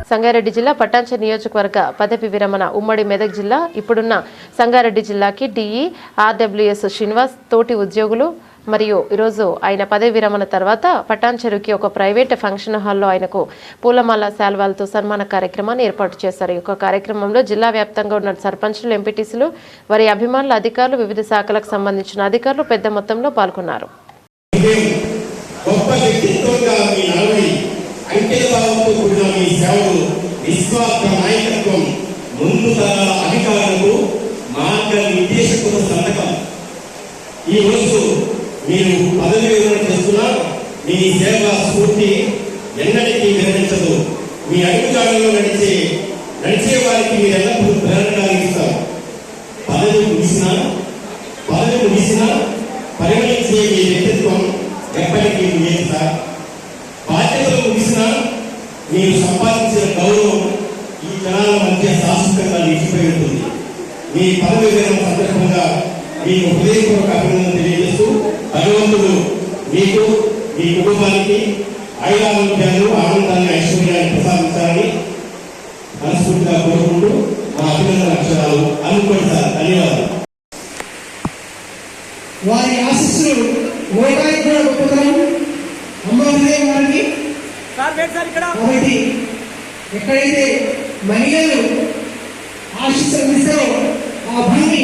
సంగారెడ్డి జిల్లా పటాన్చెరు నియోజకవర్గ పదవి విరమణ ఉమ్మడి మెదక్ జిల్లా ఇప్పుడున్న సంగారెడ్డి జిల్లాకి డిఈ ఆర్డబ్ల్యూఎస్ శ్రీనివాస్ తోటి ఉద్యోగులు మరియు ఈరోజు ఆయన పదవి విరమణ తర్వాత పటాన్చెరుకి ఒక ప్రైవేట్ ఫంక్షన్ హాల్లో ఆయనకు పూలమాల శాల్వాలతో సన్మాన కార్యక్రమాన్ని ఏర్పాటు చేశారు. ఈ కార్యక్రమంలో జిల్లా వ్యాప్తంగా ఉన్న సర్పంచులు, ఎంపీటీసీలు, వారి అభిమానుల అధికారులు, వివిధ శాఖలకు సంబంధించిన అధికారులు పెద్ద మొత్తంలో పాల్గొన్నారు. మీరు పదవి విరమణ చేస్తున్నా మీ సేవా స్ఫూర్తి ఎన్నటికీ విరమించదు. మీ అడుగుజాడల్లో నడిచే వారికి మీరు ఎల్లప్పుడూ ప్రేరణగా ఇస్తారు. పదవి ముగిసినా పరిగణించే మీ వ్యక్తిత్వం ఎప్పటికీ నిలిచిస్తా. బాధ్యతలు ముగిసినా మీరు సంపాదించిన గౌరవం ఈ జనాల మధ్య శాశ్వతంగా నిలిచిపోయి ఉంటుంది. మీ పదవి విరమణ సందర్భంగా మీకు హృదయపూర్వక అభినందన తెలియజేస్తూ భగవంతుడు మీకు, మీ కుటుంబానికి ఆయురారోగ్యాలు, ఆనందాన్ని, ఐశ్వర్యాన్ని ప్రసాదించాలని మనస్ఫూర్తిగా కోరుకుంటూ మా అభినందన అక్షరాలు అనుకోండి సార్. ధన్యవాదాలు. వారి ఆశీస్సులు ఓటానికి కూడా గొప్పతనం అమ్మవారి వారికి. కాబట్టి ఎక్కడైతే మహిళలు ఆశీస్సులు ఇస్తారో ఆ భూమి